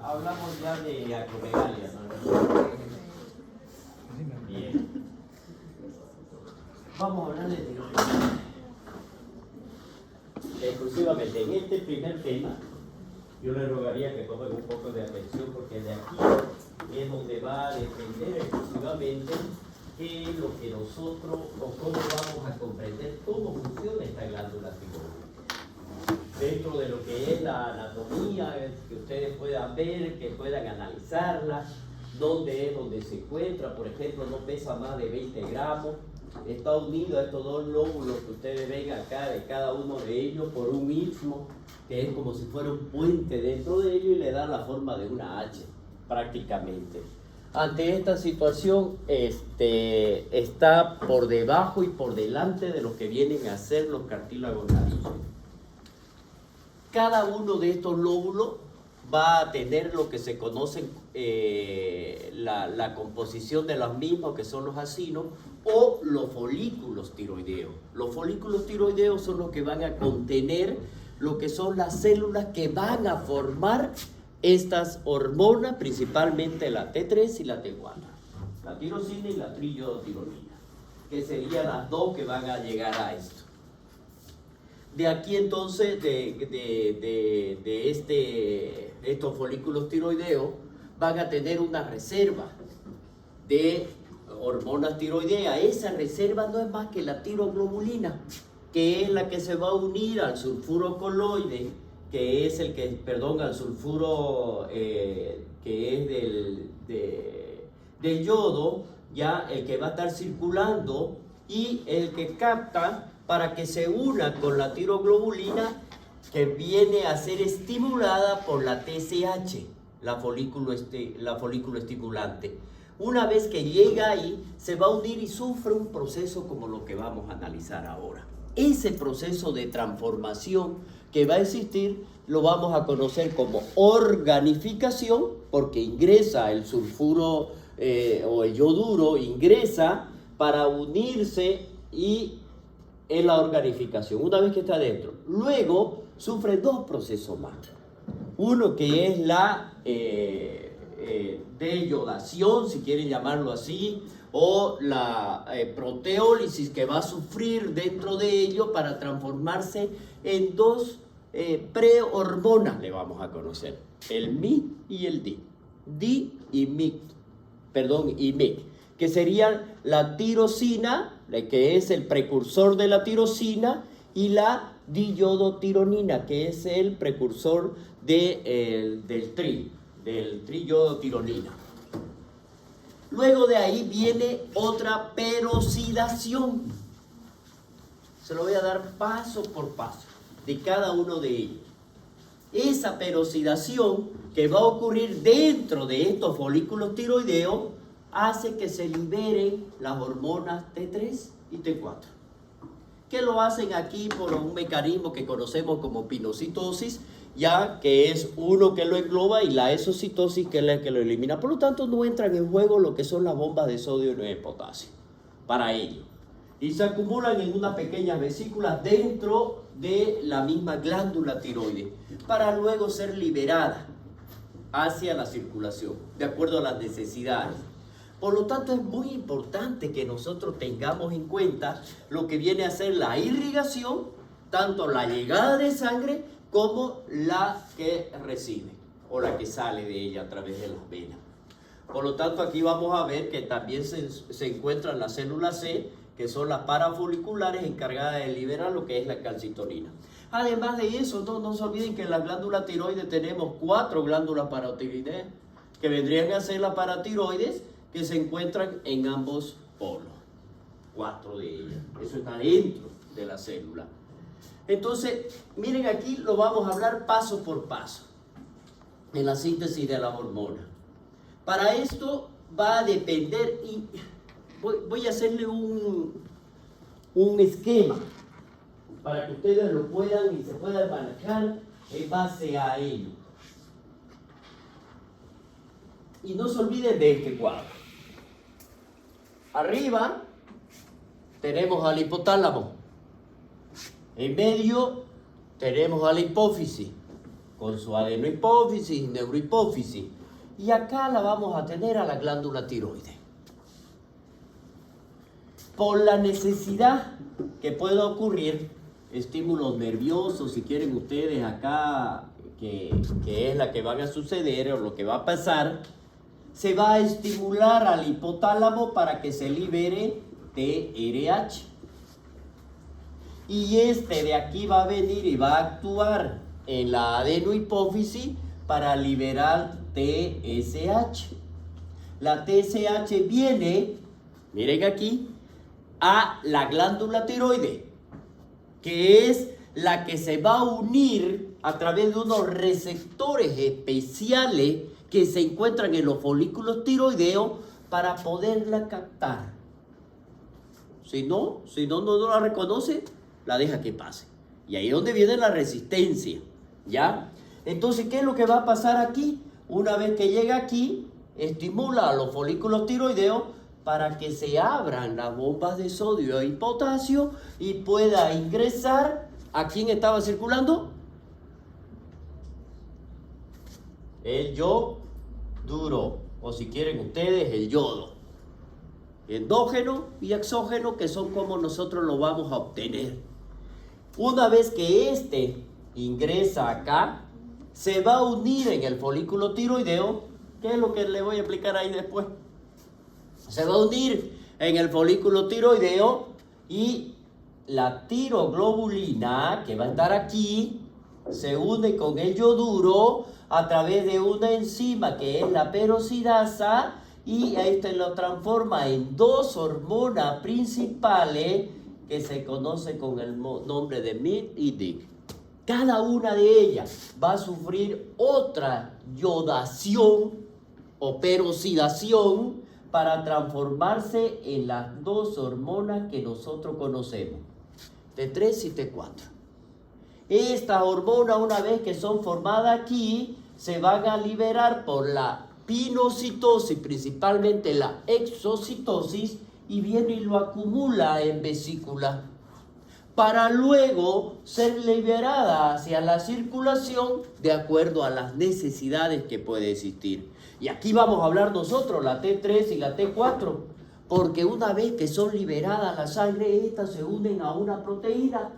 hablamos ya de acromegalia, ¿no? Bien. Vamos a hablar de tiroides. Exclusivamente en este primer tema, yo le rogaría que tomen un poco de atención porque de aquí es donde va a depender exclusivamente qué es lo que nosotros o cómo vamos a comprender cómo funciona esta glándula tiroides. Dentro de lo que es la anatomía, que ustedes puedan ver, que puedan analizarla, dónde es donde se encuentra, por ejemplo, no pesa más de 20 gramos, está unido a estos dos lóbulos que ustedes ven acá de cada uno de ellos por un istmo, que es como si fuera un puente dentro de ellos y le da la forma de una H, prácticamente. Ante esta situación, está por debajo y por delante de lo que vienen a ser los cartílagos narices. Cada uno de estos lóbulos va a tener lo que se conoce la composición de los mismos, que son los acinos, o los folículos tiroideos. Los folículos tiroideos son los que van a contener lo que son las células que van a formar estas hormonas, principalmente la T3 y la T4, la tirosina y la triiodotironina, que serían las dos que van a llegar a esto. De aquí entonces, estos folículos tiroideos van a tener una reserva de hormonas tiroideas. Esa reserva no es más que la tiroglobulina, que es la que se va a unir al sulfuro coloide, que es al sulfuro que es del yodo, ya el que va a estar circulando y el que capta para que se una con la tiroglobulina, que viene a ser estimulada por la TSH, la folículo estimulante. Una vez que llega ahí, se va a unir y sufre un proceso como lo que vamos a analizar ahora. Ese proceso de transformación que va a existir lo vamos a conocer como organificación, porque ingresa el sulfuro o el yoduro, ingresa para unirse y en la organificación, una vez que está dentro. Luego sufre dos procesos más. Uno que es la deyodación, si quieren llamarlo así, o la proteólisis, que va a sufrir dentro de ello para transformarse en dos prehormonas, le vamos a conocer, el MIC y el DI. DI y MIC, y MIC, que serían la tirosina, que es el precursor de la tirosina, y la diyodotironina, que es el precursor del triyodotironina. Luego de ahí viene otra perosidación. Se lo voy a dar paso por paso de cada uno de ellos. Esa perosidación que va a ocurrir dentro de estos folículos tiroideos hace que se liberen las hormonas T3 y T4, que lo hacen aquí por un mecanismo que conocemos como pinocitosis, ya que es uno que lo engloba, y la exocitosis, que es la que lo elimina. Por lo tanto, no entran en juego lo que son las bombas de sodio y de potasio para ello, y se acumulan en unas pequeñas vesículas dentro de la misma glándula tiroides, para luego ser liberada hacia la circulación, de acuerdo a las necesidades. Por lo tanto, es muy importante que nosotros tengamos en cuenta lo que viene a ser la irrigación, tanto la llegada de sangre como la que recibe o la que sale de ella a través de las venas. Por lo tanto, aquí vamos a ver que también se encuentran las células C, que son las parafoliculares encargadas de liberar lo que es la calcitonina. Además de eso, no se olviden que en la glándula tiroides tenemos 4 glándulas parotiroideas, que vendrían a ser las paratiroides, que se encuentran en ambos polos. 4 de ellas. Eso está dentro de la célula. Entonces, miren, aquí lo vamos a hablar paso por paso en la síntesis de las hormonas. Para esto va a depender, y voy a hacerle un esquema para que ustedes lo puedan y se puedan manejar en base a ello. Y no se olviden de este cuadro. Arriba tenemos al hipotálamo. En medio tenemos a la hipófisis con su adenohipófisis y neurohipófisis. Y acá la vamos a tener a la glándula tiroides. Por la necesidad que pueda ocurrir, estímulos nerviosos, si quieren ustedes acá, que es la que van a suceder o lo que va a pasar, se va a estimular al hipotálamo para que se libere TRH. Y este de aquí va a venir y va a actuar en la adenohipófisis para liberar TSH. La TSH viene, miren aquí, a la glándula tiroides, que es la que se va a unir a través de unos receptores especiales que se encuentran en los folículos tiroideos para poderla captar. Si no la reconoce, la deja que pase. Y ahí es donde viene la resistencia, ¿ya? Entonces, ¿qué es lo que va a pasar aquí? Una vez que llega aquí, estimula a los folículos tiroideos para que se abran las bombas de sodio y potasio y pueda ingresar. ¿A quién estaba circulando? El yoduro, o si quieren ustedes, el yodo. Endógeno y exógeno, que son como nosotros lo vamos a obtener. Una vez que este ingresa acá, se va a unir en el folículo tiroideo, que es lo que le voy a explicar ahí después. Se va a unir en el folículo tiroideo y la tiroglobulina, que va a estar aquí, se une con el yoduro a través de una enzima que es la peroxidasa, y este lo transforma en dos hormonas principales que se conoce con el nombre de MIT y DIC. Cada una de ellas va a sufrir otra yodación o peroxidación para transformarse en las dos hormonas que nosotros conocemos, T3 y T4. Estas hormonas, una vez que son formadas aquí, se van a liberar por la pinocitosis, principalmente la exocitosis, y viene y lo acumula en vesícula, para luego ser liberada hacia la circulación de acuerdo a las necesidades que puede existir. Y aquí vamos a hablar nosotros, la T3 y la T4, porque una vez que son liberadas a la sangre, estas se unen a una proteína,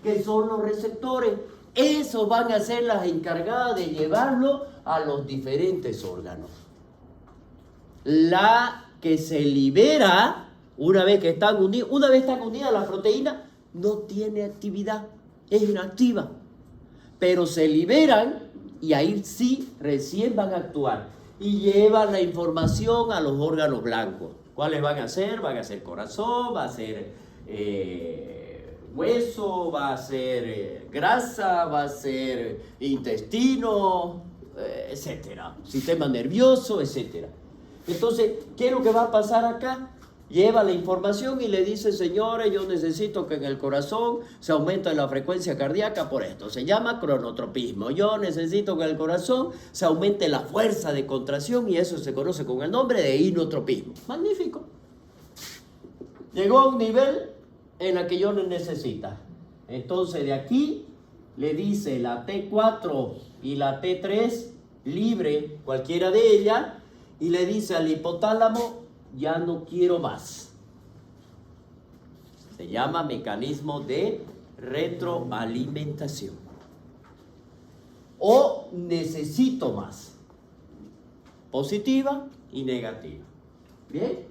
que son los receptores. Esos van a ser las encargadas de llevarlo a los diferentes órganos. La que se libera, una vez están unidas las proteínas, no tiene actividad, es inactiva. Pero se liberan y ahí sí recién van a actuar. Y llevan la información a los órganos blancos. ¿Cuáles van a ser? Van a ser corazón, va a ser hueso, va a ser grasa, va a ser intestino, etcétera. Sistema nervioso, etcétera. Entonces, ¿qué es lo que va a pasar acá? Lleva la información y le dice, señores, yo necesito que en el corazón se aumente la frecuencia cardíaca por esto. Se llama cronotropismo. Yo necesito que en el corazón se aumente la fuerza de contracción y eso se conoce con el nombre de inotropismo. Magnífico. Llegó a un nivel en la que yo no necesita. Entonces de aquí le dice la T4 y la T3 libre, cualquiera de ellas, y le dice al hipotálamo, ya no quiero más. Se llama mecanismo de retroalimentación. O necesito más. Positiva y negativa. Bien,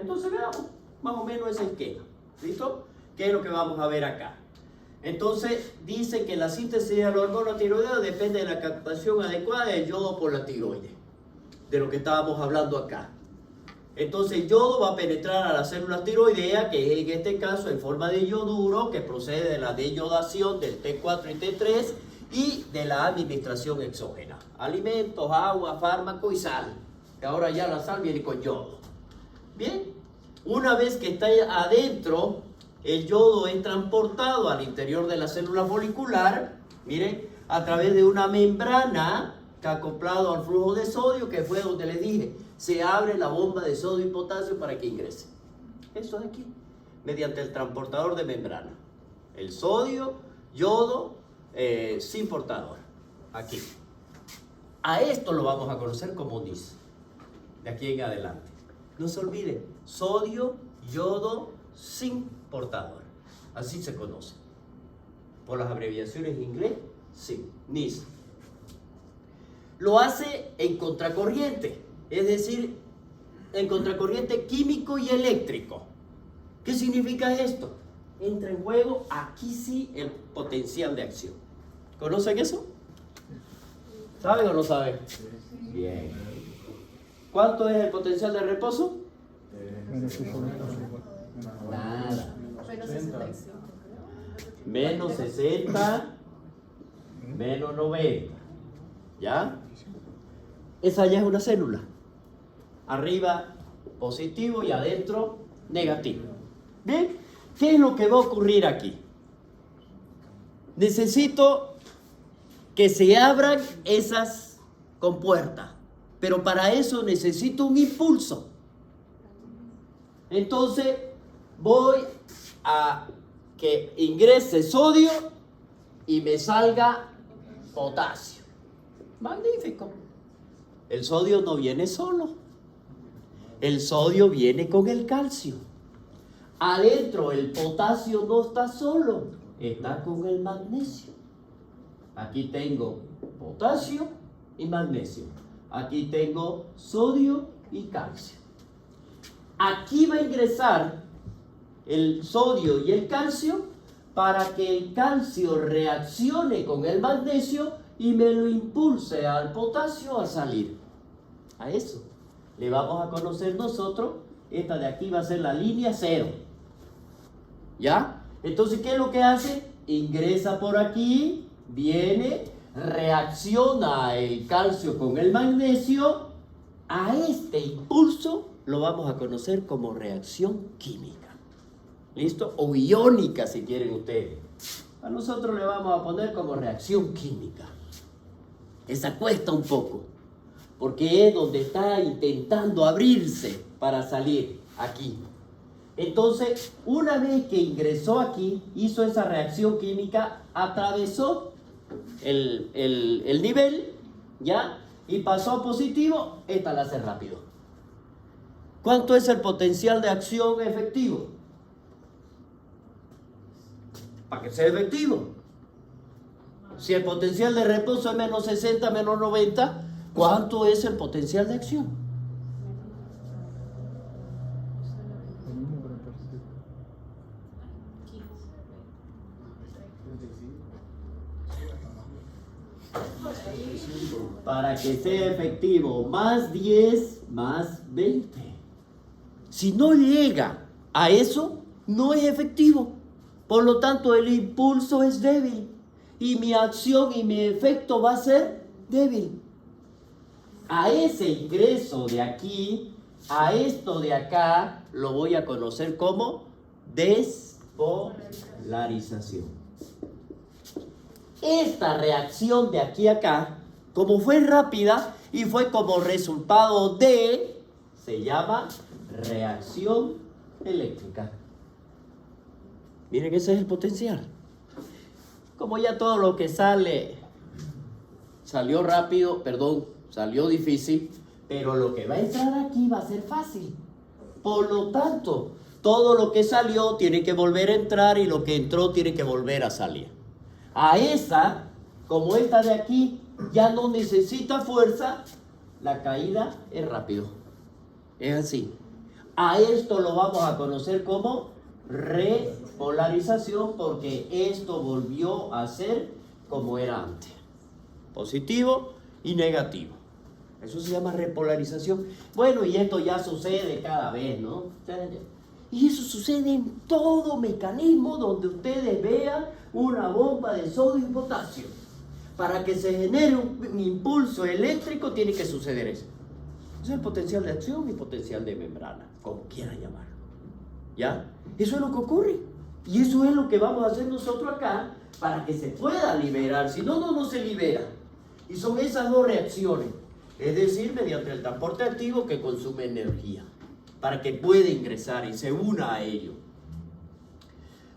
entonces veamos más o menos ese esquema. ¿Listo? ¿Qué es lo que vamos a ver acá? Entonces dice que la síntesis de la hormona tiroidea depende de la captación adecuada del yodo por la tiroides, de lo que estábamos hablando acá. Entonces el yodo va a penetrar a las células tiroideas, que es en este caso en forma de yoduro, que procede de la deyodación del T4 y T3 y de la administración exógena. Alimentos, agua, fármaco y sal, que ahora ya la sal viene con yodo. Bien, una vez que está adentro, el yodo es transportado al interior de la célula folicular, miren, a través de una membrana que acoplado al flujo de sodio, que fue donde les dije, se abre la bomba de sodio y potasio para que ingrese. Eso de aquí, mediante el transportador de membrana. El sodio, yodo, sin portador. aquí. A esto lo vamos a conocer como NIS, de aquí en adelante. No se olvide, sodio, yodo, zinc portador. Así se conoce. Por las abreviaciones en inglés, zinc, NIS. Lo hace en contracorriente, es decir, en contracorriente químico y eléctrico. ¿Qué significa esto? Entra en juego aquí sí el potencial de acción. ¿Conocen eso? ¿Saben o no saben? Bien. ¿Cuánto es el potencial de reposo? Nada. Menos 60, menos 90. ¿Ya? Esa ya es una célula. Arriba positivo y adentro negativo. ¿Bien? ¿Qué es lo que va a ocurrir aquí? Necesito que se abran esas compuertas, pero para eso necesito un impulso. Entonces voy a que ingrese sodio y me salga potasio. Magnífico. El sodio no viene solo. El sodio viene con el calcio. Adentro el potasio no está solo, está con el magnesio. Aquí tengo potasio y magnesio. Aquí tengo sodio y calcio. Aquí va a ingresar el sodio y el calcio para que el calcio reaccione con el magnesio y me lo impulse al potasio a salir. A eso le vamos a conocer nosotros. Esta de aquí va a ser la línea 0. ¿Ya? Entonces, ¿qué es lo que hace? Ingresa por aquí, viene, reacciona el calcio con el magnesio. A este impulso lo vamos a conocer como reacción química. ¿Listo? O iónica, si quieren ustedes. A nosotros le vamos a poner como reacción química. Esa cuesta un poco, porque es donde está intentando abrirse para salir aquí. Entonces, una vez que ingresó aquí, hizo esa reacción química, atravesó el nivel, ¿ya? Y pasó a positivo, esta la hace rápido. ¿Cuánto es el potencial de acción efectivo? Para que sea efectivo. Si el potencial de reposo es menos 60, menos 90, ¿cuánto es el potencial de acción? Para que sea efectivo, más 10, más 20. Si no llega a eso, no es efectivo. Por lo tanto, el impulso es débil. Y mi acción y mi efecto va a ser débil. A ese ingreso de aquí, a esto de acá, lo voy a conocer como despolarización. Esta reacción de aquí a acá, como fue rápida y fue como resultado de, se llama reacción eléctrica. Miren, ese es el potencial. Como ya todo lo que salió rápido, salió difícil, pero lo que va a entrar aquí va a ser fácil. Por lo tanto, todo lo que salió tiene que volver a entrar y lo que entró tiene que volver a salir. A esa, como esta de aquí, ya no necesita fuerza, la caída es rápido. Es así. A esto lo vamos a conocer como repolarización, porque esto volvió a ser como era antes. Positivo y negativo. Eso se llama repolarización. Bueno, y esto ya sucede cada vez, ¿no? Y eso sucede en todo mecanismo donde ustedes vean una bomba de sodio y potasio. Para que se genere un impulso eléctrico tiene que suceder eso. Ese es el potencial de acción y potencial de membrana, como quieran llamarlo. ¿Ya? Eso es lo que ocurre. Y eso es lo que vamos a hacer nosotros acá para que se pueda liberar. Si no, no se libera. Y son esas dos reacciones. Es decir, mediante el transporte activo que consume energía, para que pueda ingresar y se una a ello.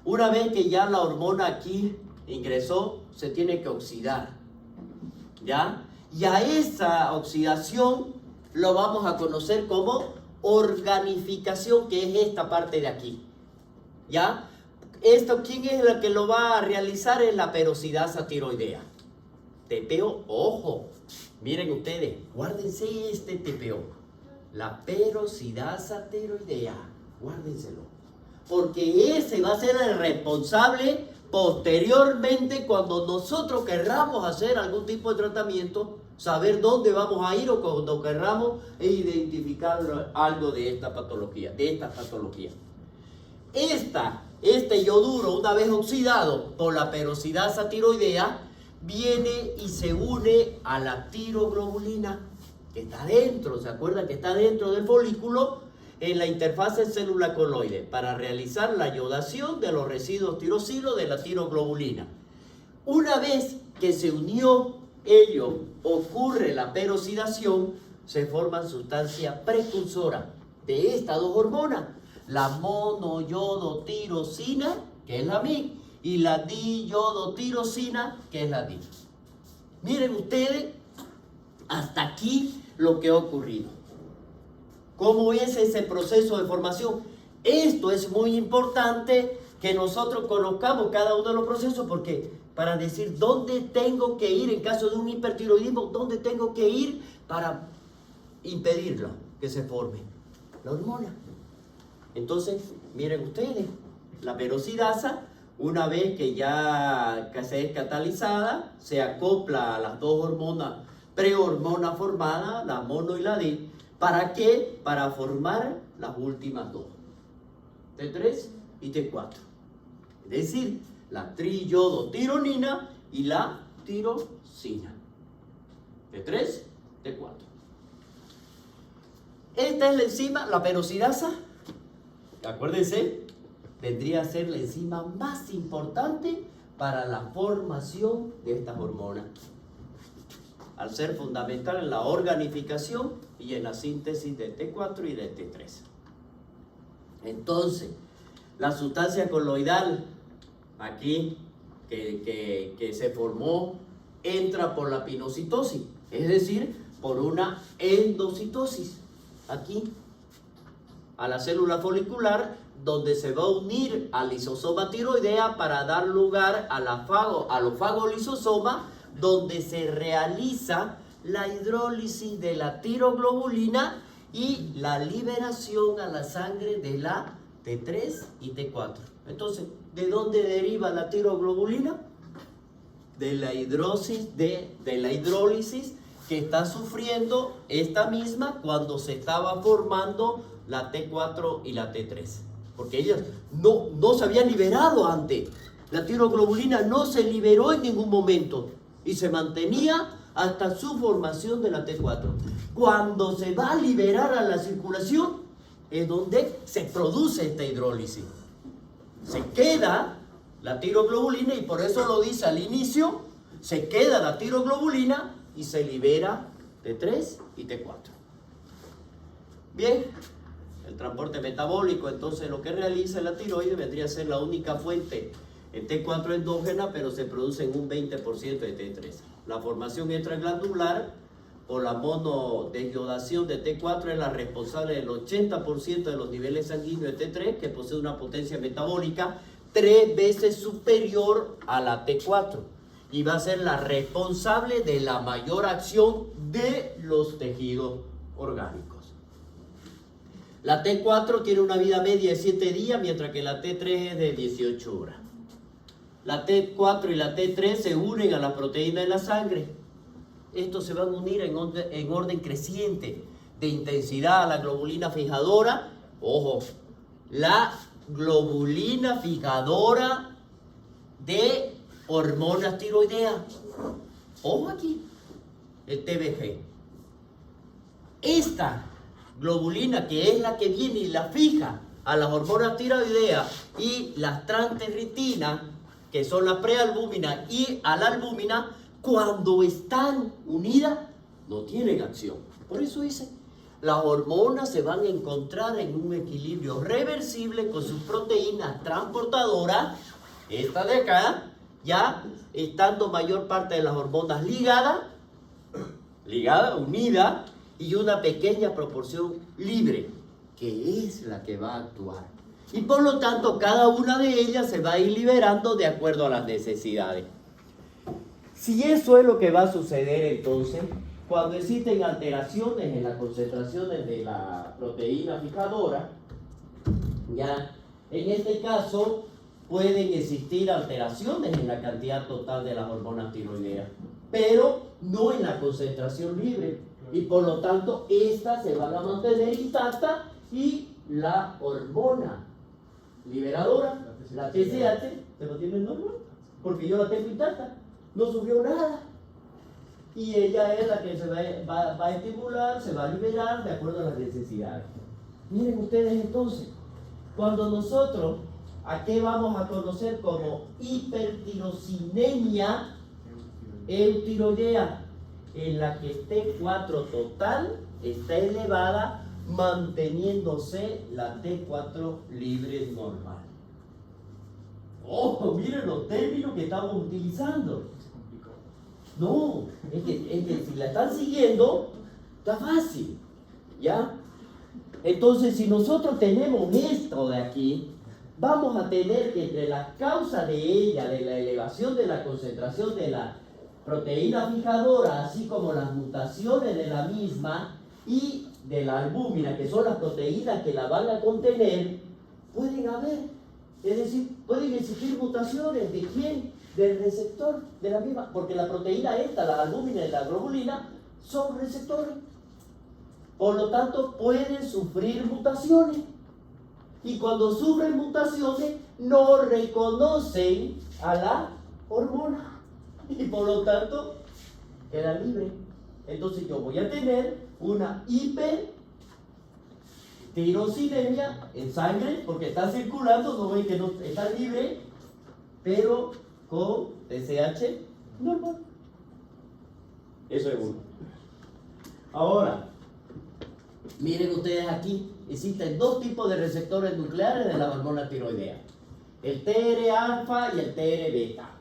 Una vez que ya la hormona aquí ingresó, se tiene que oxidar. ¿ya? Y a esa oxidación lo vamos a conocer como organificación, que es esta parte de aquí, ¿ya? Esto, ¿quién es el que lo va a realizar? Es la peroxidasa tiroidea. TPO, ojo, miren ustedes, guárdense este TPO, la peroxidasa tiroidea, guárdenselo, porque ese va a ser el responsable posteriormente cuando nosotros querramos hacer algún tipo de tratamiento, saber dónde vamos a ir o cuando querramos identificar algo de esta patología, Este yoduro, una vez oxidado por la peroxidasa tiroidea, viene y se une a la tiroglobulina, que está dentro, ¿se acuerdan que está dentro del folículo? En la interfase célula-coloide, para realizar la iodación de los residuos tirosilos de la tiroglobulina. Una vez que se unió ello, ocurre la peroxidación, se forman sustancias precursoras de estas dos hormonas, la monoyodotirosina, que es la MIC, y la diyodotirosina, que es la DI. Miren ustedes, hasta aquí lo que ha ocurrido. ¿Cómo es ese proceso de formación? Esto es muy importante que nosotros conozcamos cada uno de los procesos, porque para decir dónde tengo que ir en caso de un hipertiroidismo, dónde tengo que ir para impedirlo que se forme la hormona. Entonces, miren ustedes, la peroxidasa, una vez que ya se es catalizada, se acopla a las dos hormonas, prehormonas formadas, la mono y la D. ¿Para qué? Para formar las últimas dos, T3 y T4. Es decir, la triyodotironina y la tirosina. T3, T4. Esta es la enzima, la peroxidasa. Acuérdense, vendría a ser la enzima más importante para la formación de estas hormonas, al ser fundamental en la organificación y en la síntesis de T4 y de T3. Entonces, la sustancia coloidal aquí que se formó entra por la pinocitosis, es decir, por una endocitosis, aquí a la célula folicular, donde se va a unir al lisosoma tiroidea para dar lugar a los fagolisosomas, donde se realiza la hidrólisis de la tiroglobulina y la liberación a la sangre de la T3 y T4. Entonces, ¿de dónde deriva la tiroglobulina? De la hidrólisis que está sufriendo esta misma cuando se estaba formando la T4 y la T3. Porque ellas no se habían liberado antes. La tiroglobulina no se liberó en ningún momento y se mantenía hasta su formación de la T4. Cuando se va a liberar a la circulación es donde se produce esta hidrólisis. Se queda la tiroglobulina, y por eso lo dice al inicio, se queda la tiroglobulina y se libera T3 y T4. Bien, el transporte metabólico, entonces lo que realiza la tiroides vendría a ser la única fuente en T4 endógena, pero se produce en un 20% de T3. La formación extraglandular o la monodesyodación de T4 es la responsable del 80% de los niveles sanguíneos de T3, que posee una potencia metabólica 3 veces superior a la T4, y va a ser la responsable de la mayor acción de los tejidos orgánicos. La T4 tiene una vida media de 7 días, mientras que la T3 es de 18 horas. La T4 y la T3 se unen a la proteína de la sangre. Estos se van a unir en orden creciente de intensidad a la globulina fijadora. Ojo, la globulina fijadora de hormonas tiroideas. Ojo aquí, el TBG. Esta globulina, que es la que viene y la fija a las hormonas tiroideas, y las transternitinas, que son las prealbúminas, y a la albúmina, cuando están unidas, no tienen acción. Por eso dice, las hormonas se van a encontrar en un equilibrio reversible con sus proteínas transportadoras, esta de acá, ya estando mayor parte de las hormonas ligadas ligada, unida, y una pequeña proporción libre, que es la que va a actuar. Y por lo tanto, cada una de ellas se va a ir liberando de acuerdo a las necesidades. Si eso es lo que va a suceder, entonces, cuando existen alteraciones en las concentraciones de la proteína fijadora, ya, en este caso, pueden existir alteraciones en la cantidad total de las hormonas tiroideas, pero no en la concentración libre, y por lo tanto estas se van a mantener intactas y la hormona liberadora, la TSH, se mantiene normal, porque yo la tengo intacta, no subió nada, y ella es la que se va a estimular, se va a liberar de acuerdo a las necesidades. Miren ustedes entonces, cuando nosotros, ¿a qué vamos a conocer como hipertirocinemia eutiroidea? En la que T4 total está elevada, manteniéndose la T4 libre normal. ¡Oh! Miren los términos que estamos utilizando. No, es que si la están siguiendo, está fácil, ¿ya? Entonces, si nosotros tenemos esto de aquí, vamos a tener que entre las causas de ella, de la elevación de la concentración de la proteína fijadora, así como las mutaciones de la misma y de la albúmina, que son las proteínas que la van a contener, pueden haber, es decir, pueden existir mutaciones. ¿De quién? Del receptor de la misma, porque la proteína esta, la albúmina y la globulina, son receptores. Por lo tanto, pueden sufrir mutaciones. Y cuando sufren mutaciones, no reconocen a la hormona. Y por lo tanto, queda libre. Entonces yo voy a tener una hipertirocinemia en sangre, porque está circulando, no ven que no está libre, pero con TSH normal. Eso es uno. Ahora, miren ustedes aquí, existen dos tipos de receptores nucleares de la hormona tiroidea: el TR-alfa y el TR-beta.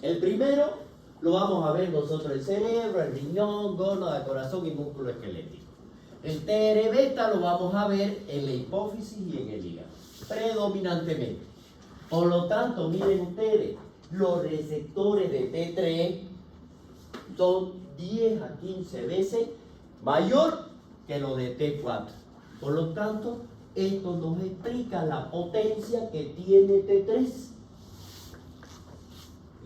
El primero lo vamos a ver nosotros en el cerebro, el riñón, gónada, corazón y músculo esquelético. El TR-beta lo vamos a ver en la hipófisis y en el hígado, predominantemente. Por lo tanto, miren ustedes, los receptores de T3 son 10 a 15 veces mayor que los de T4. Por lo tanto, esto nos explica la potencia que tiene T3.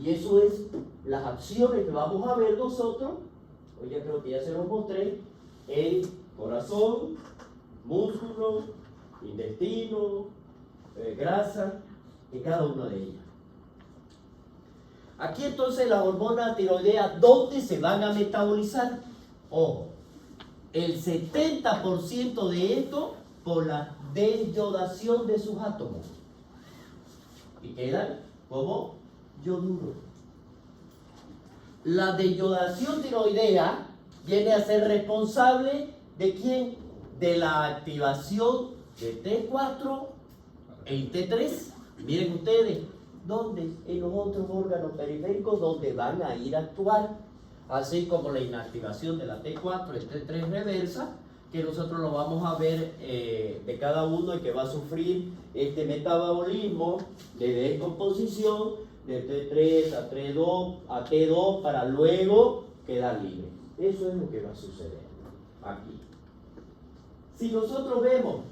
Y eso es las acciones que vamos a ver nosotros, hoy ya creo que ya se los mostré, en corazón, músculo, intestino, grasa, en cada una de ellas. Aquí entonces las hormonas tiroideas, ¿dónde se van a metabolizar? Ojo, el 70% de esto por la deyodación de sus átomos. Y quedan como yoduro. La deyodación tiroidea viene a ser responsable ¿de quién? De la activación de T4 en T3. Miren ustedes, ¿dónde? En los otros órganos periféricos donde van a ir a actuar, así como la inactivación de la T4 en T3 reversa, que nosotros lo vamos a ver de cada uno y que va a sufrir este metabolismo de descomposición de T3 a T2 para luego quedar libre. Eso es lo que va a suceder aquí. Si nosotros vemos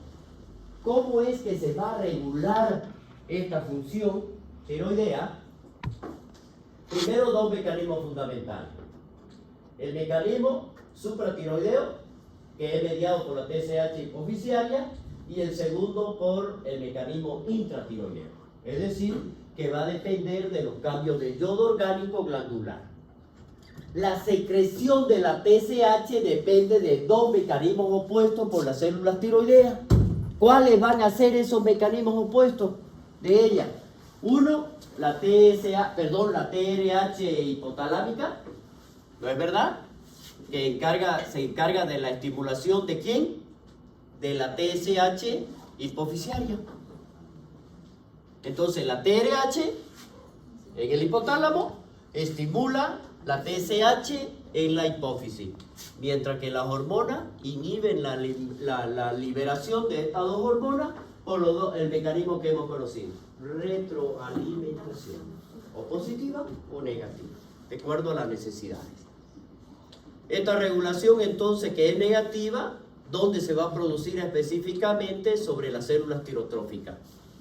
cómo es que se va a regular esta función tiroidea, primero dos mecanismos fundamentales. El mecanismo supratiroideo, que es mediado por la TSH hipoficiaria, y el segundo por el mecanismo intratiroideo, es decir, que va a depender de los cambios de yodo orgánico glandular. La secreción de la TSH depende de dos mecanismos opuestos por las células tiroideas. ¿Cuáles van a ser esos mecanismos opuestos de ella? Uno, la TRH hipotalámica, ¿no es verdad? Que se encarga de la estimulación ¿de quién? De la TSH hipoficiaria. Entonces la TRH en el hipotálamo estimula la TSH en la hipófisis, mientras que las hormonas inhiben la liberación de estas dos hormonas por el mecanismo que hemos conocido, retroalimentación, o positiva o negativa, de acuerdo a las necesidades. Esta regulación entonces que es negativa, ¿dónde se va a producir específicamente? Sobre las células tirotróficas.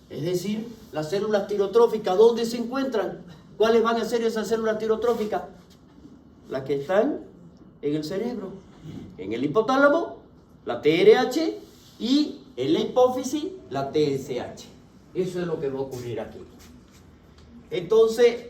Es decir, las células tirotróficas, ¿dónde se encuentran? ¿Cuáles van a ser esas células tirotróficas? Las que están en el cerebro, en el hipotálamo, la TRH, y en la hipófisis, la TSH. Eso es lo que va a ocurrir aquí. Entonces,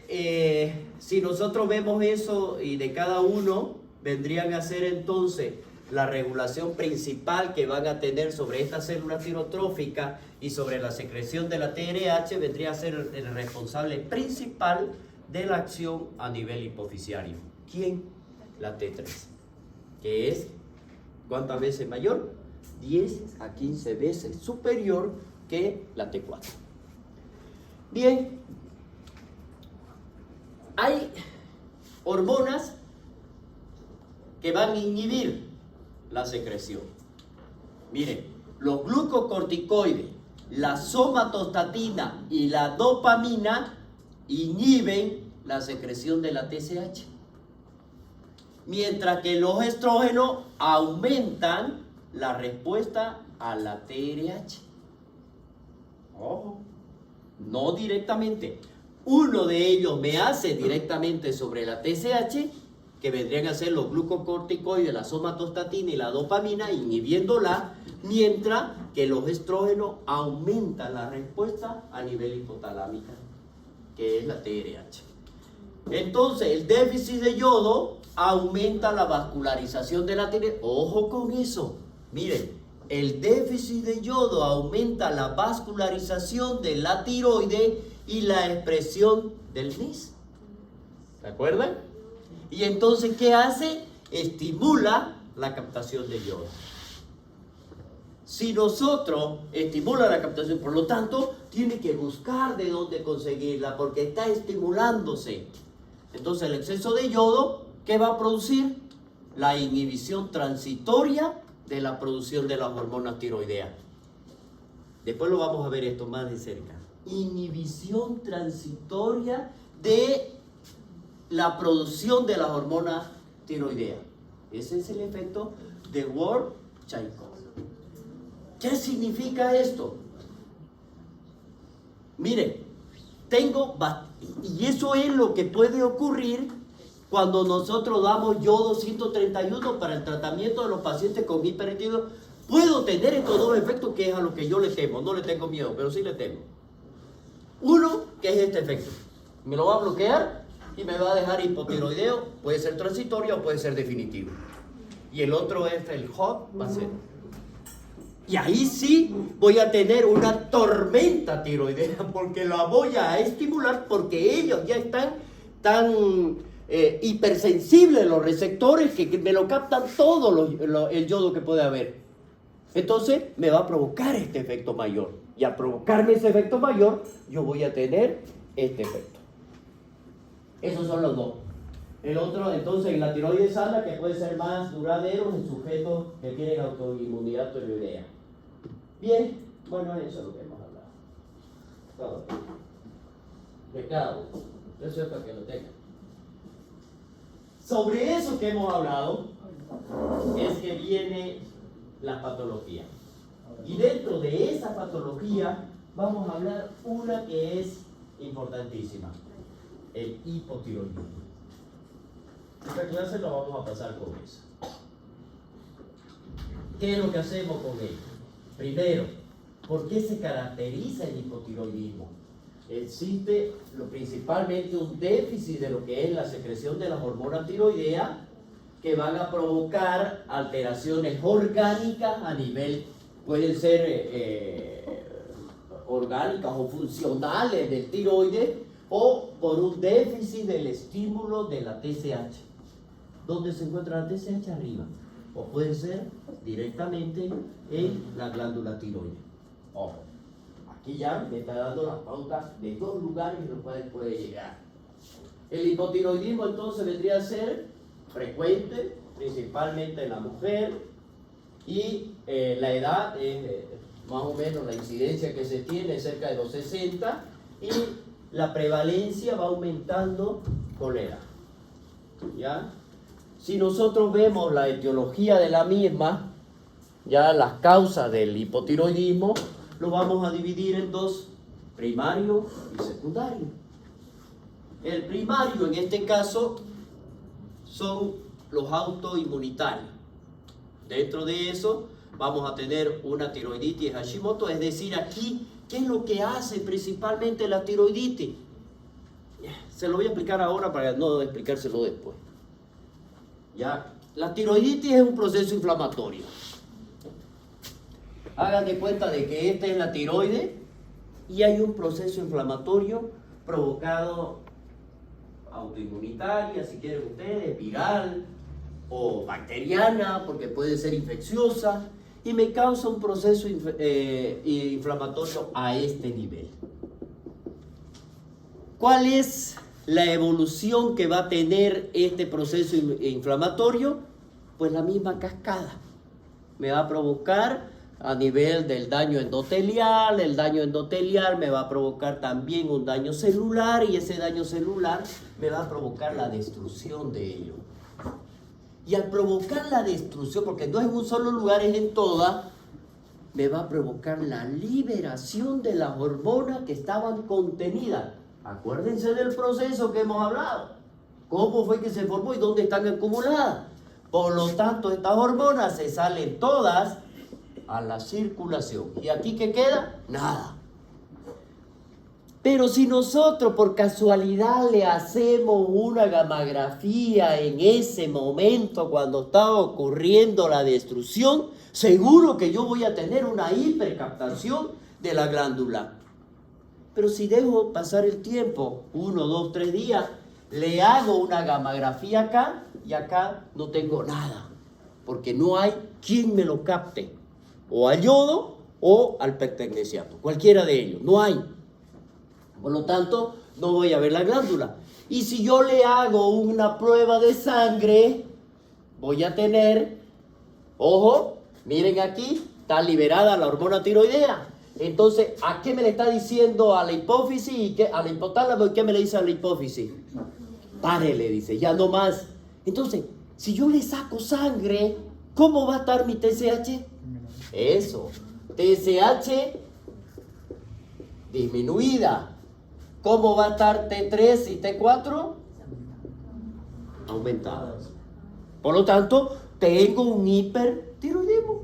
si nosotros vemos eso y de cada uno, vendrían a ser entonces la regulación principal que van a tener sobre estas células tirotróficas y sobre la secreción de la TRH, vendría a ser el responsable principal de la acción a nivel hipofisiario. ¿Quién? La T3, que es ¿cuántas veces mayor? 10 a 15 veces superior que la T4. Bien, hay hormonas que van a inhibir la secreción. Miren, los glucocorticoides, la somatostatina y la dopamina inhiben la secreción de la TSH, mientras que los estrógenos aumentan la respuesta a la TRH. Ojo, no directamente. Uno de ellos me hace directamente sobre la TSH, que vendrían a ser los glucocorticoides, la somatostatina y la dopamina, inhibiéndola, mientras que los estrógenos aumentan la respuesta a nivel hipotalámica, que es la TRH. Entonces, el déficit de yodo aumenta la vascularización de la tiroides. Ojo con eso. Miren, el déficit de yodo aumenta la vascularización de la tiroides y la expresión del NIS. ¿Se acuerdan? Y entonces, ¿qué hace? Estimula la captación de yodo. Si nosotros estimula la captación, por lo tanto, tiene que buscar de dónde conseguirla porque está estimulándose. Entonces, el exceso de yodo, ¿qué va a producir? La inhibición transitoria de la producción de las hormonas tiroideas. Después lo vamos a ver esto más de cerca. Inhibición transitoria de la producción de las hormonas tiroideas. Ese es el efecto de Ward-Chaikov. ¿Qué significa esto? Miren, y eso es lo que puede ocurrir cuando nosotros damos yodo 131 para el tratamiento de los pacientes con hipertiroidismo. Puedo tener estos dos efectos, que es a lo que yo le temo. No le tengo miedo, pero sí le temo. Uno, que es este efecto. Me lo va a bloquear y me va a dejar hipotiroideo. Puede ser transitorio o puede ser definitivo. Y el otro es el HOT, va a ser. Y ahí sí voy a tener una tormenta tiroidea porque la voy a estimular, porque ellos ya están tan hipersensibles, los receptores, que me lo captan todo el yodo que puede haber. Entonces me va a provocar este efecto mayor. Y al provocarme ese efecto mayor, yo voy a tener este efecto. Esos son los dos. El otro, entonces, en la tiroides sana, que puede ser más duradero en sujetos que tienen autoinmunidad tiroidea. Bien, bueno, eso es lo que hemos hablado. Todo. De cada uno. Eso es para que lo tengan. Sobre eso que hemos hablado, es que viene la patología. Y dentro de esa patología, vamos a hablar una que es importantísima: el hipotiroidismo. Esta clase la vamos a pasar con eso. ¿Qué es lo que hacemos con ello? Primero, ¿por qué se caracteriza el hipotiroidismo? Existe principalmente un déficit de lo que es la secreción de las hormonas tiroideas, que van a provocar alteraciones orgánicas a nivel, pueden ser orgánicas o funcionales del tiroides, o por un déficit del estímulo de la TSH. ¿Dónde se encuentra la TSH? Arriba. O puede ser directamente en la glándula tiroides. Ojo, aquí ya me está dando las pautas de dos lugares en los cuales puede llegar. El hipotiroidismo entonces vendría a ser frecuente, principalmente en la mujer, y la edad es más o menos la incidencia que se tiene cerca de los 60, y la prevalencia va aumentando con la edad. ¿Ya? Si nosotros vemos la etiología de la misma, ya las causas del hipotiroidismo, lo vamos a dividir en dos, primario y secundario. El primario en este caso son los autoinmunitarios. Dentro de eso vamos a tener una tiroiditis Hashimoto, es decir, aquí, ¿qué es lo que hace principalmente la tiroiditis? Se lo voy a explicar ahora para no explicárselo después. ¿Ya? La tiroiditis es un proceso inflamatorio. Hagan de cuenta de que esta es la tiroide y hay un proceso inflamatorio provocado autoinmunitaria, si quieren ustedes, viral o bacteriana, porque puede ser infecciosa, y me causa un proceso inflamatorio a este nivel. ¿Cuál es la evolución que va a tener este proceso inflamatorio? Pues la misma cascada. Me va a provocar a nivel del daño endotelial, el daño endotelial me va a provocar también un daño celular, y ese daño celular me va a provocar la destrucción de ello. Y al provocar la destrucción, porque no es en un solo lugar, es en toda, me va a provocar la liberación de las hormonas que estaban contenidas. Acuérdense del proceso que hemos hablado. ¿Cómo fue que se formó y dónde están acumuladas? Por lo tanto, estas hormonas se salen todas a la circulación. ¿Y aquí qué queda? Nada. Pero si nosotros por casualidad le hacemos una gamografía en ese momento cuando está ocurriendo la destrucción, seguro que yo voy a tener una hipercaptación de la glándula. Pero si dejo pasar el tiempo, 1, 2, 3 días, le hago una gamografía acá y acá no tengo nada, porque no hay quien me lo capte, o al yodo o al pertecnesiato, cualquiera de ellos, no hay. Por lo tanto, no voy a ver la glándula. Y si yo le hago una prueba de sangre, voy a tener, ojo, miren aquí, está liberada la hormona tiroidea. Entonces, ¿a qué me le está diciendo a la hipófisis y qué, a la hipotálamo, y qué me le dice a la hipófisis? Párele, dice, ya no más. Entonces, si yo le saco sangre, ¿cómo va a estar mi TSH? Eso, TSH disminuida. ¿Cómo va a estar T3 y T4? Aumentadas. Por lo tanto, tengo un hipertiroidismo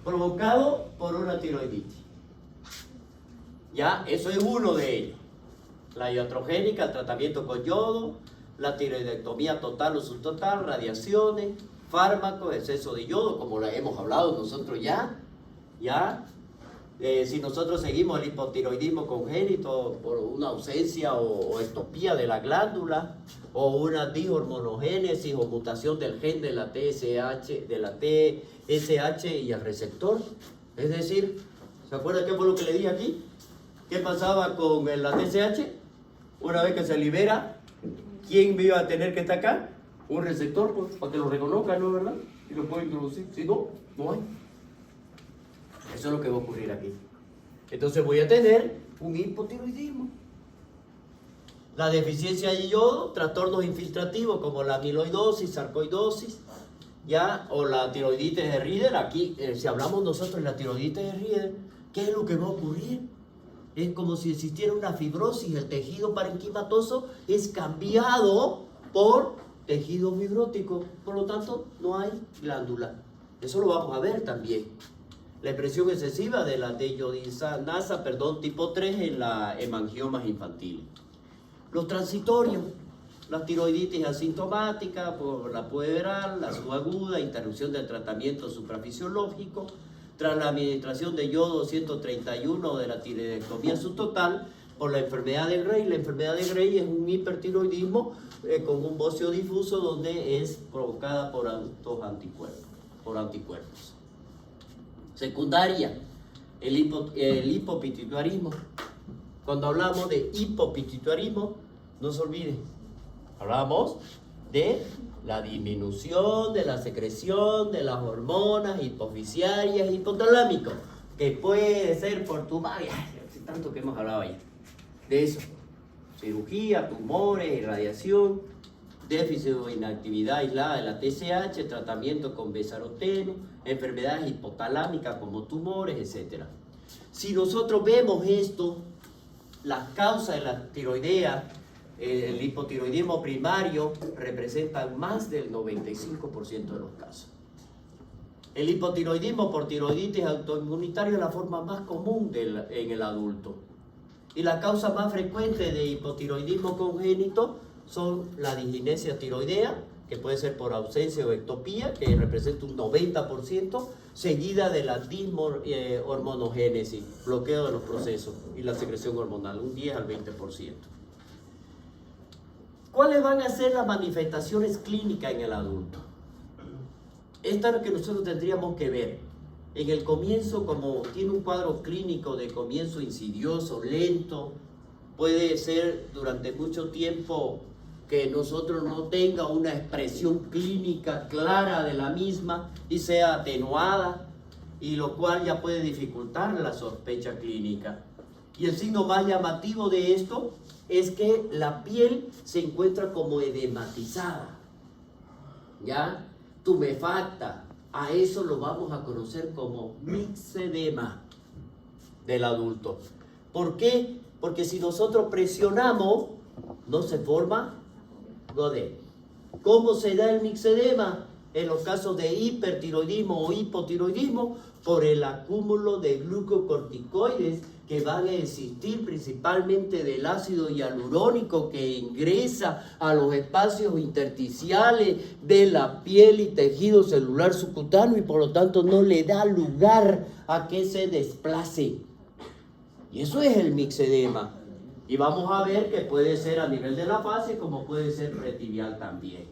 provocado por una tiroiditis. Ya, eso es uno de ellos. La iatrogénica, el tratamiento con yodo, la tiroidectomía total o subtotal, radiaciones, fármacos, exceso de yodo, como lo hemos hablado nosotros ya. Si nosotros seguimos el hipotiroidismo congénito por una ausencia o ectopía de la glándula, o una dishormonogénesis o mutación del gen de la TSH y el receptor, es decir, ¿se acuerdan qué fue lo que le dije aquí? ¿Qué pasaba con la TSH? Una vez que se libera, ¿quién iba a tener que estar acá? Un receptor, pues, para que lo reconozca, ¿no es verdad? Y lo puede introducir. Si no, no hay. Eso es lo que va a ocurrir aquí. Entonces voy a tener un hipotiroidismo. La deficiencia de yodo, trastornos infiltrativos como la amiloidosis, sarcoidosis, ya, o la tiroiditis de Rieder. Aquí, si hablamos nosotros de la tiroiditis de Rieder, ¿qué es lo que va a ocurrir? Es como si existiera una fibrosis, el tejido parenquimatoso es cambiado por tejido fibrótico, por lo tanto no hay glándula. Eso lo vamos a ver también. La expresión excesiva de la deiodinasa, tipo 3 en la hemangiomas infantiles. Los transitorios, la tiroiditis asintomática por la puberal, la subaguda, interrupción del tratamiento suprafisiológico, tras la administración de yodo 131 de la tiroidectomía subtotal por la enfermedad de Gray. La enfermedad de Gray es un hipertiroidismo con un bocio difuso donde es provocada por estos anticuerpos. Secundaria, el hipopituitarismo. Cuando hablamos de hipopituitarismo, no se olviden, hablamos de la disminución de la secreción de las hormonas hipofisiarias y hipotalámicas, que puede ser por tumores, hace tanto que hemos hablado ya de eso, cirugía, tumores, irradiación, déficit o inactividad aislada de la TSH, tratamiento con besaroteno, enfermedades hipotalámicas como tumores, etc. Si nosotros vemos esto, las causas de la tiroidea, el hipotiroidismo primario, representan más del 95% de los casos. El hipotiroidismo por tiroiditis autoinmunitaria es la forma más común en el adulto. Y las causas más frecuentes de hipotiroidismo congénito son la disginesia tiroidea, que puede ser por ausencia o ectopía, que representa un 90%, seguida de la dishormonogénesis, bloqueo de los procesos, y la secreción hormonal, un 10 al 20%. ¿Cuáles van a ser las manifestaciones clínicas en el adulto? Esta es lo que nosotros tendríamos que ver. En el comienzo, como tiene un cuadro clínico de comienzo insidioso, lento, puede ser durante mucho tiempo que nosotros no tenga una expresión clínica clara de la misma y sea atenuada, y lo cual ya puede dificultar la sospecha clínica. Y el signo más llamativo de esto es que la piel se encuentra como edematizada, ¿ya? Tumefacta. A eso lo vamos a conocer como mixedema del adulto. ¿Por qué? Porque si nosotros presionamos, no se forma godel. ¿Cómo se da el mixedema? En los casos de hipertiroidismo o hipotiroidismo, por el acúmulo de glucocorticoides que van a existir principalmente del ácido hialurónico que ingresa a los espacios intersticiales de la piel y tejido celular subcutáneo, y por lo tanto no le da lugar a que se desplace. Y eso es el mixedema. Y vamos a ver que puede ser a nivel de la fase como puede ser pretibial también,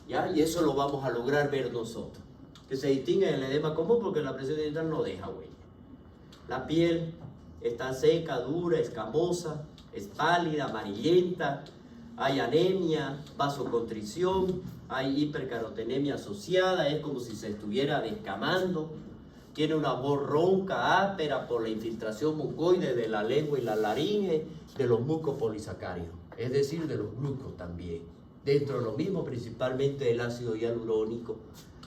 ¿ya? Y eso lo vamos a lograr ver nosotros, que se distingue del edema común porque la presión digital no deja huella. La piel está seca, dura, escamosa, es pálida, amarillenta, hay anemia, vasoconstricción, hay hipercarotenemia asociada, es como si se estuviera descamando, tiene una voz ronca, áspera por la infiltración mucoide de la lengua y la laringe, de los mucopolisacáridos, es decir, de los glucos también. Dentro de lo mismo, principalmente el ácido hialurónico.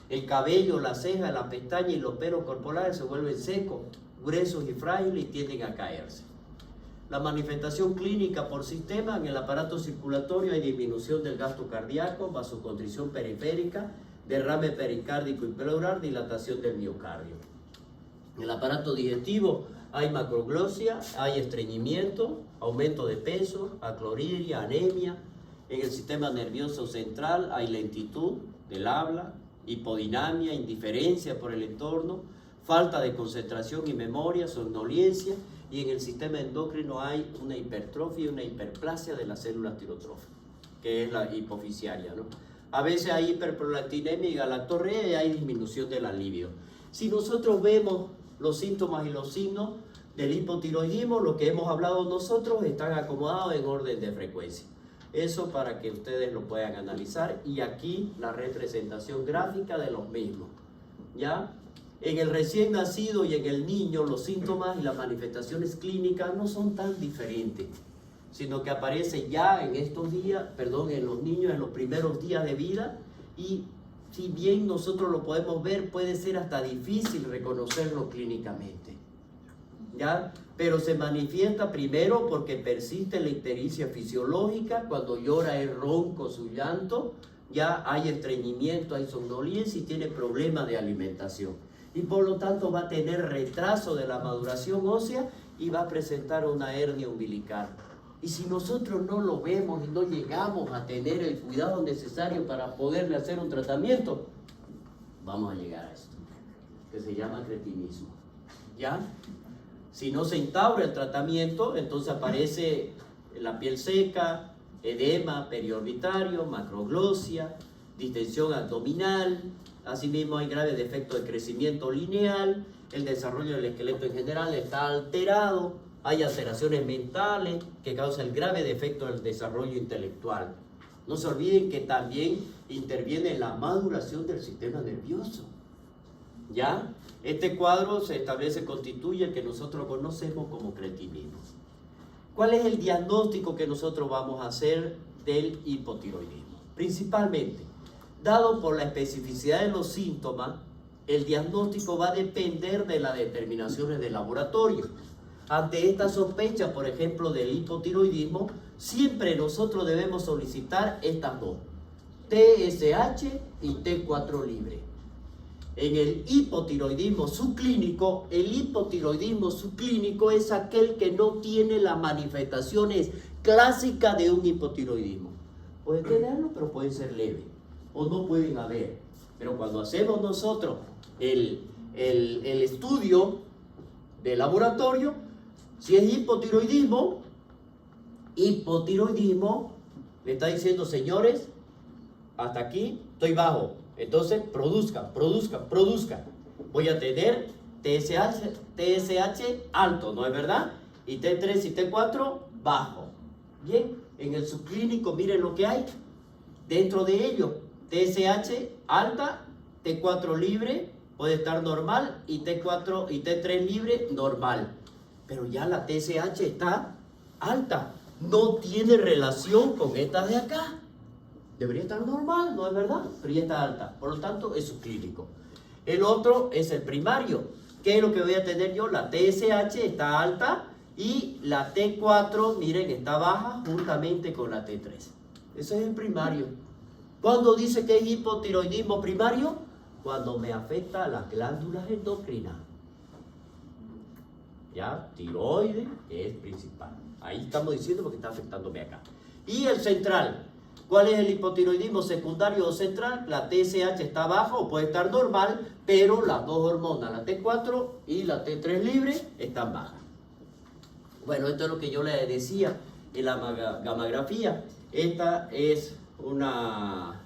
El cabello, la ceja, la pestaña y los pelos corporales se vuelven secos, gruesos y frágiles y tienden a caerse. La manifestación clínica por sistema: en el aparato circulatorio hay disminución del gasto cardíaco, vasoconstricción periférica, derrame pericárdico y pleural, dilatación del miocardio. En el aparato digestivo hay macroglosia, hay estreñimiento, aumento de peso, acloriria, anemia. En el sistema nervioso central hay lentitud del habla, hipodinamia, indiferencia por el entorno, falta de concentración y memoria, somnolencia. Y en el sistema endocrino hay una hipertrofia y una hiperplasia de las células tirotróficas, que es la hipofisiaria, ¿no? A veces hay hiperprolactinemia y galactorrea y hay disminución de la libido. Si nosotros vemos los síntomas y los signos del hipotiroidismo, lo que hemos hablado nosotros, están acomodados en orden de frecuencia. Eso para que ustedes lo puedan analizar, y aquí la representación gráfica de los mismos, ¿ya? En el recién nacido y en el niño, los síntomas y las manifestaciones clínicas no son tan diferentes, sino que aparece ya en estos días, en los niños en los primeros días de vida, y si bien nosotros lo podemos ver, puede ser hasta difícil reconocerlo clínicamente, ¿ya? Pero se manifiesta primero porque persiste la ictericia fisiológica, cuando llora es ronco su llanto, ya hay estreñimiento, hay somnolencia y tiene problemas de alimentación. Y por lo tanto va a tener retraso de la maduración ósea y va a presentar una hernia umbilical. Y si nosotros no lo vemos y no llegamos a tener el cuidado necesario para poderle hacer un tratamiento, vamos a llegar a esto, que se llama cretinismo, ¿ya? Si no se instaura el tratamiento, entonces aparece la piel seca, edema periorbitario, macroglosia, distensión abdominal. Asimismo hay graves defectos de crecimiento lineal, el desarrollo del esqueleto en general está alterado, hay alteraciones mentales que causan el grave defecto del desarrollo intelectual, No se olviden que también interviene en la maduración del sistema nervioso. ¿Ya? Este cuadro se establece, constituye el que nosotros conocemos como cretinismo. ¿Cuál es el diagnóstico que nosotros vamos a hacer del hipotiroidismo? Principalmente, dado por la especificidad de los síntomas, el diagnóstico va a depender de las determinaciones del laboratorio. Ante esta sospecha, por ejemplo, del hipotiroidismo, siempre nosotros debemos solicitar estas dos, TSH y T4 libre. En el hipotiroidismo subclínico, el hipotiroidismo subclínico es aquel que no tiene las manifestaciones clásicas de un hipotiroidismo. Puede tenerlo, pero puede ser leve, o no pueden haber. Pero cuando hacemos nosotros el estudio de laboratorio, si es hipotiroidismo le está diciendo, señores, hasta aquí estoy bajo. Entonces, produzca. Voy a tener TSH alto, ¿no es verdad? Y T3 y T4 bajo. Bien, en el subclínico miren lo que hay. Dentro de ello, TSH alta, T4 libre, puede estar normal, y T4 y T3 libre, normal. Pero ya la TSH está alta. No tiene relación con esta de acá. Debería estar normal, ¿no es verdad? Pero ya está alta. Por lo tanto, es subclínico. El otro es el primario. ¿Qué es lo que voy a tener yo? La TSH está alta y la T4, miren, está baja juntamente con la T3. Ese es el primario. ¿Cuándo dice que es hipotiroidismo primario? Cuando me afecta a las glándulas endocrinas. ¿Ya? Tiroides, que es principal. Ahí estamos diciendo porque está afectándome acá. Y el central. ¿Cuál es el hipotiroidismo secundario o central? La TSH está baja o puede estar normal, pero las dos hormonas, la T4 y la T3 libre, están bajas. Bueno, esto es lo que yo le decía en la gammagrafía. Esta es una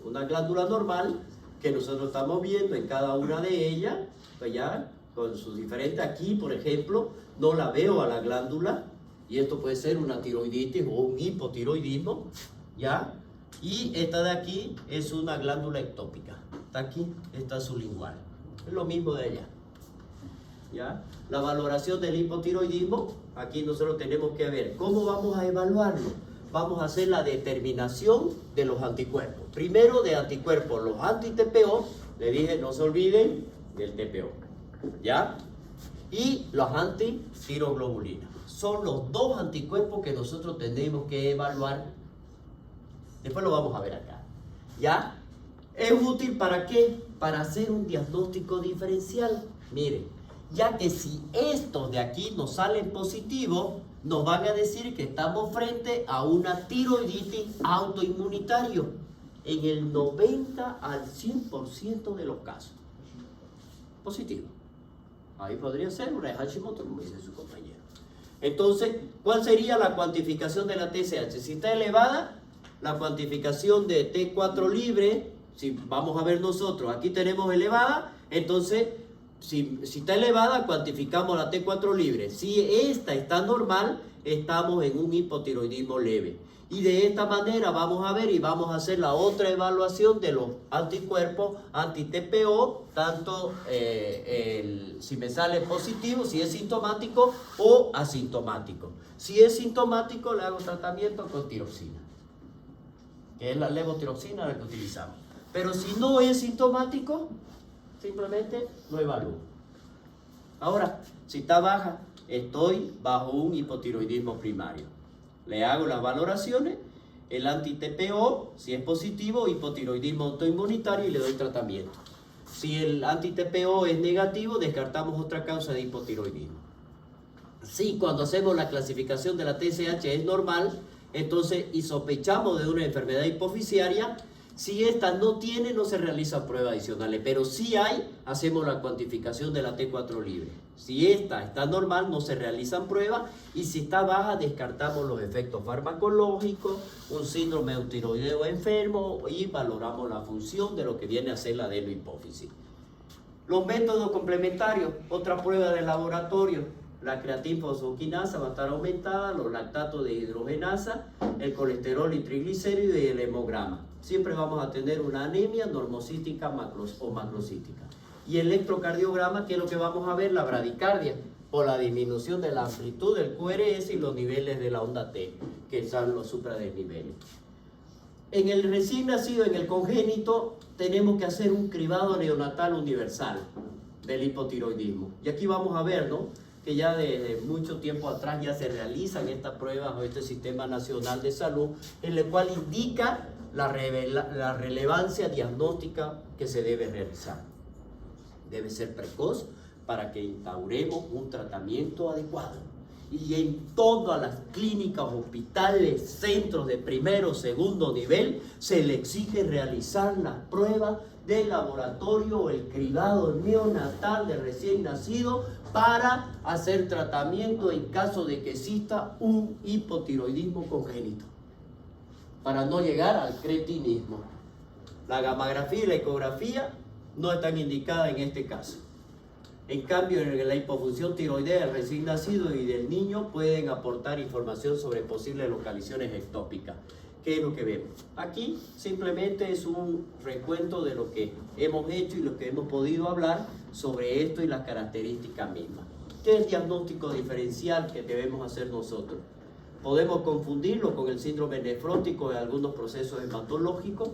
glándula normal que nosotros estamos viendo en cada una de ellas, pues ya con sus diferentes. Aquí, por ejemplo, no la veo a la glándula, y esto puede ser una tiroiditis o un hipotiroidismo, ¿ya? Y esta de aquí es una glándula ectópica. Está aquí, está sublingual. Es lo mismo de ella. ¿Ya? La valoración del hipotiroidismo, aquí nosotros tenemos que ver cómo vamos a evaluarlo. Vamos a hacer la determinación de los anticuerpos. Primero de anticuerpos, los anti-TPO, le dije no se olviden del TPO, ¿ya? Y los anti-tiroglobulinas. Son los dos anticuerpos que nosotros tenemos que evaluar. Después lo vamos a ver acá, ¿ya? ¿Es útil para qué? Para hacer un diagnóstico diferencial. Miren, ya que si estos de aquí nos salen positivos, nos van a decir que estamos frente a una tiroiditis autoinmunitario en el 90 al 100% de los casos. Positivo. Ahí podría ser una de Hashimoto, como dice su compañero. Entonces, ¿cuál sería la cuantificación de la TSH? Si está elevada, la cuantificación de T4 libre, si vamos a ver nosotros, aquí tenemos elevada, entonces si está elevada, cuantificamos la T4 libre. Si esta está normal, estamos en un hipotiroidismo leve. Y de esta manera vamos a ver y vamos a hacer la otra evaluación de los anticuerpos anti-TPO, tanto si me sale positivo, si es sintomático o asintomático. Si es sintomático, le hago tratamiento con tiroxina, que es la levotiroxina la que utilizamos. Pero si no es sintomático, simplemente lo evalúo. Ahora, si está baja, estoy bajo un hipotiroidismo primario. Le hago las valoraciones, el anti-TPO, si es positivo, hipotiroidismo autoinmunitario, y le doy tratamiento. Si el anti-TPO es negativo, descartamos otra causa de hipotiroidismo. Si cuando hacemos la clasificación de la TSH es normal, entonces, y sospechamos de una enfermedad hipofisiaria, si esta no tiene, no se realizan pruebas adicionales, pero si hay, hacemos la cuantificación de la T4 libre. Si esta está normal, no se realizan pruebas, y si está baja, descartamos los efectos farmacológicos, un síndrome eutiroideo enfermo, y valoramos la función de lo que viene a ser la adenohipófisis. Los métodos complementarios, otra prueba de laboratorio. La creatinfosfoquinasa va a estar aumentada, los lactatos de hidrogenasa, el colesterol y triglicéridos y el hemograma. Siempre vamos a tener una anemia normocítica o macrocítica. Y el electrocardiograma, que es lo que vamos a ver, la bradicardia, o la disminución de la amplitud del QRS y los niveles de la onda T, que son los supradesniveles. En el recién nacido, en el congénito, tenemos que hacer un cribado neonatal universal del hipotiroidismo. Y aquí vamos a ver, ¿no?, que ya desde mucho tiempo atrás ya se realizan estas pruebas o este Sistema Nacional de Salud, en el cual indica la relevancia diagnóstica que se debe realizar. Debe ser precoz para que instauremos un tratamiento adecuado. Y en todas las clínicas, hospitales, centros de primero o segundo nivel, se le exige realizar las pruebas de laboratorio o el cribado neonatal de recién nacido para hacer tratamiento en caso de que exista un hipotiroidismo congénito, para no llegar al cretinismo. La gammagrafía y la ecografía no están indicadas en este caso. En cambio, en la hipofunción tiroidea del recién nacido y del niño pueden aportar información sobre posibles localizaciones ectópicas. ¿Qué es lo que vemos? Aquí simplemente es un recuento de lo que hemos hecho y lo que hemos podido hablar sobre esto y las características mismas. ¿Qué es el diagnóstico diferencial que debemos hacer nosotros? Podemos confundirlo con el síndrome nefrótico de algunos procesos hematológicos.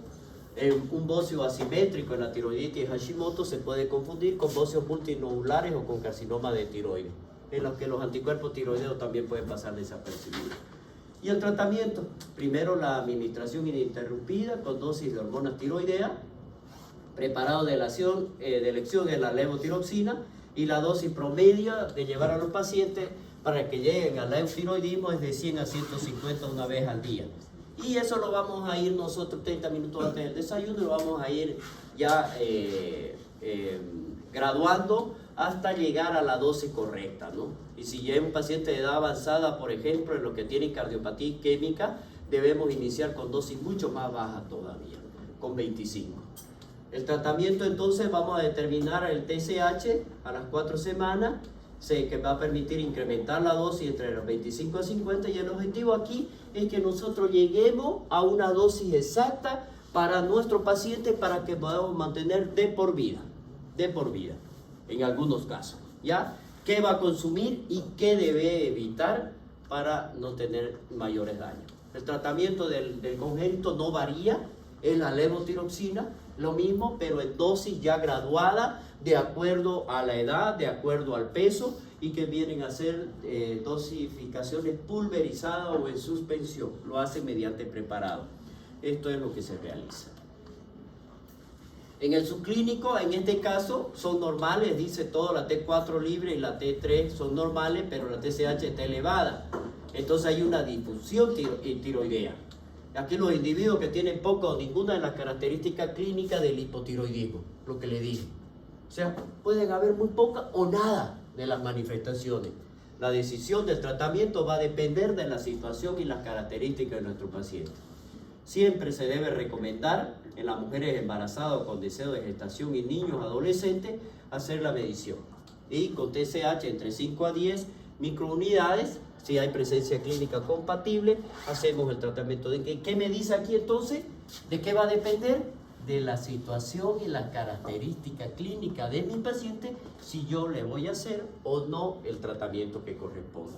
Un bocio asimétrico en la tiroiditis de Hashimoto se puede confundir con bocios multinodulares o con carcinoma de tiroides, en los que los anticuerpos tiroideos también pueden pasar desapercibidos. Y el tratamiento, primero la administración ininterrumpida con dosis de hormonas tiroideas, preparado de elección es la levotiroxina, y la dosis promedio de llevar a los pacientes para que lleguen al eutiroidismo es de 100 a 150 una vez al día. Y eso lo vamos a ir nosotros 30 minutos antes del desayuno, lo vamos a ir ya graduando hasta llegar a la dosis correcta, ¿no? Y si ya es un paciente de edad avanzada, por ejemplo, en los que tienen cardiopatía isquémica, debemos iniciar con dosis mucho más bajas todavía, con 25. El tratamiento, entonces, vamos a determinar el TSH a las 4 semanas, que va a permitir incrementar la dosis entre los 25 a 50, y el objetivo aquí es que nosotros lleguemos a una dosis exacta para nuestro paciente para que podamos mantener de por vida, en algunos casos, ¿ya? ¿Qué va a consumir y qué debe evitar para no tener mayores daños? El tratamiento del congénito no varía, es la levotiroxina, lo mismo, pero en dosis ya graduada, de acuerdo a la edad, de acuerdo al peso, y que vienen a ser dosificaciones pulverizadas o en suspensión. Lo hacen mediante preparado. Esto es lo que se realiza. En el subclínico, en este caso, son normales, dice todo, la T4 libre y la T3 son normales, pero la TSH está elevada. Entonces hay una difusión tiroidea. Aquí los individuos que tienen poca o ninguna de las características clínicas del hipotiroidismo, lo que le dije. O sea, pueden haber muy poca o nada de las manifestaciones. La decisión del tratamiento va a depender de la situación y las características de nuestro paciente. Siempre se debe recomendar en las mujeres embarazadas o con deseo de gestación y niños adolescentes hacer la medición. Y con TSH entre 5 a 10 microunidades, si hay presencia clínica compatible, hacemos el tratamiento. ¿Qué me dice aquí entonces? ¿De qué va a depender? De la situación y la característica clínica de mi paciente, si yo le voy a hacer o no el tratamiento que corresponda.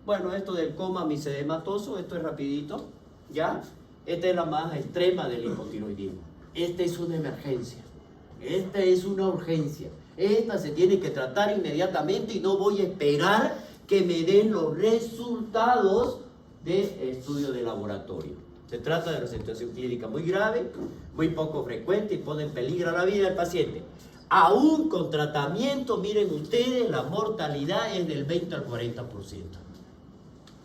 Bueno, esto del coma misedematoso, esto es rapidito, ¿ya? Esta es la más extrema del hipotiroidismo. Esta es una emergencia, esta es una urgencia, esta se tiene que tratar inmediatamente y no voy a esperar que me den los resultados de estudio de laboratorio. Se trata de una situación clínica muy grave, muy poco frecuente y pone en peligro la vida del paciente. Aún con tratamiento, miren ustedes, la mortalidad es del 20 al 40%.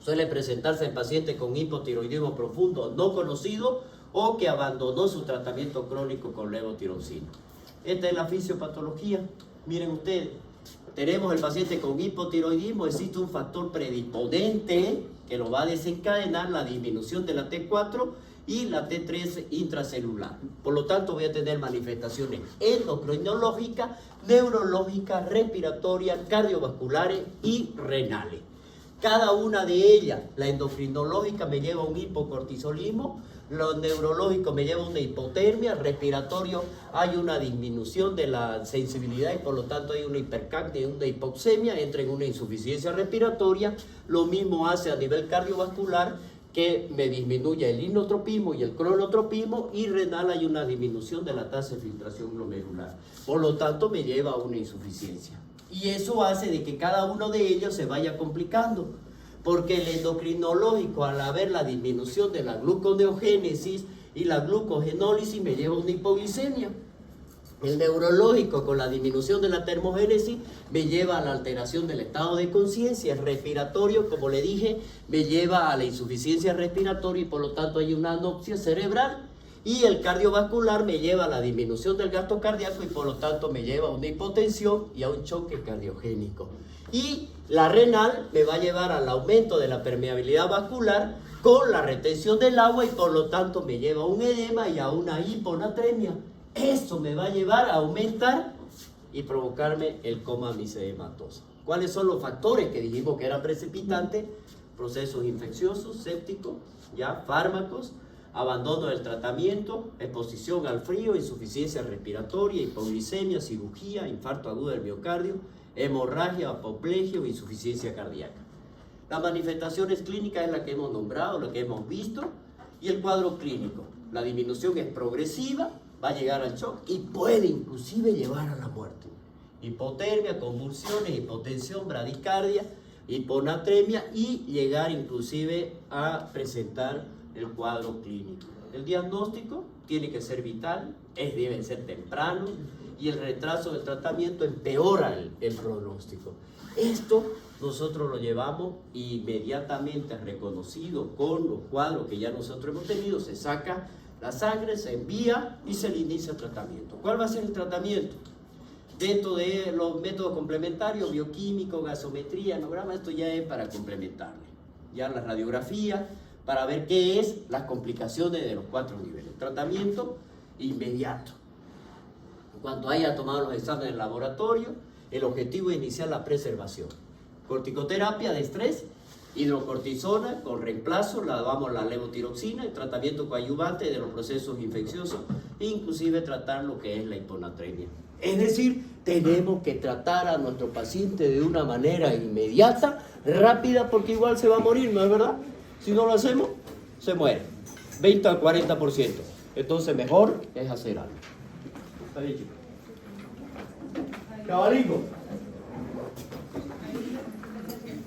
Suele presentarse en pacientes con hipotiroidismo profundo no conocido o que abandonó su tratamiento crónico con levotiroxina. Esta es la fisiopatología. Miren ustedes, tenemos el paciente con hipotiroidismo, existe un factor predisponente que lo va a desencadenar la disminución de la T4 y la T3 intracelular. Por lo tanto, voy a tener manifestaciones endocrinológicas, neurológicas, respiratorias, cardiovasculares y renales. Cada una de ellas, la endocrinológica me lleva a un hipocortisolismo, lo neurológico me lleva a una hipotermia, respiratorio hay una disminución de la sensibilidad y por lo tanto hay una hipercapnia y una hipoxemia, entra en una insuficiencia respiratoria. Lo mismo hace a nivel cardiovascular, que me disminuye el inotropismo y el cronotropismo, y renal hay una disminución de la tasa de filtración glomerular. Por lo tanto, me lleva a una insuficiencia. Y eso hace de que cada uno de ellos se vaya complicando, porque el endocrinológico, al haber la disminución de la gluconeogénesis y la glucogenólisis, me lleva a una hipoglicemia. El neurológico, con la disminución de la termogénesis, me lleva a la alteración del estado de conciencia. El respiratorio, como le dije, me lleva a la insuficiencia respiratoria y por lo tanto hay una anopsia cerebral. Y el cardiovascular me lleva a la disminución del gasto cardíaco y por lo tanto me lleva a una hipotensión y a un choque cardiogénico. Y la renal me va a llevar al aumento de la permeabilidad vascular con la retención del agua y por lo tanto me lleva a un edema y a una hiponatremia. Eso me va a llevar a aumentar y provocarme el coma misedematoso. ¿Cuáles son los factores que dijimos que eran precipitantes? Procesos infecciosos, sépticos, ya fármacos, abandono del tratamiento, exposición al frío, insuficiencia respiratoria, hipoglicemia, cirugía, infarto agudo del miocardio, hemorragia, apoplejia o insuficiencia cardíaca. Las manifestaciones clínicas es la que hemos nombrado, la que hemos visto, y el cuadro clínico. La disminución es progresiva, va a llegar al shock y puede inclusive llevar a la muerte. Hipotermia, convulsiones, hipotensión, bradicardia, hiponatremia y llegar inclusive a presentar el cuadro clínico. El diagnóstico tiene que ser vital, debe ser temprano y el retraso del tratamiento empeora el pronóstico. Esto nosotros lo llevamos inmediatamente reconocido con los cuadros que ya nosotros hemos tenido, se saca la sangre, se envía y se le inicia el tratamiento. ¿Cuál va a ser el tratamiento? Dentro de los métodos complementarios, bioquímico, gasometría, enograma, esto ya es para complementarle. Ya la radiografía, para ver qué es las complicaciones de los 4 niveles. Tratamiento inmediato. Cuando haya tomado los exámenes del laboratorio, el objetivo es iniciar la preservación. Corticoterapia de estrés, hidrocortisona con reemplazo, la damos la levotiroxina, el tratamiento coadyuvante de los procesos infecciosos, e inclusive tratar lo que es la hiponatremia. Es decir, tenemos que tratar a nuestro paciente de una manera inmediata, rápida, porque igual se va a morir, ¿no es verdad? Si no lo hacemos, se muere. 20 al 40%. Entonces mejor es hacer algo. ¿Está bien, chicos? Cabalico.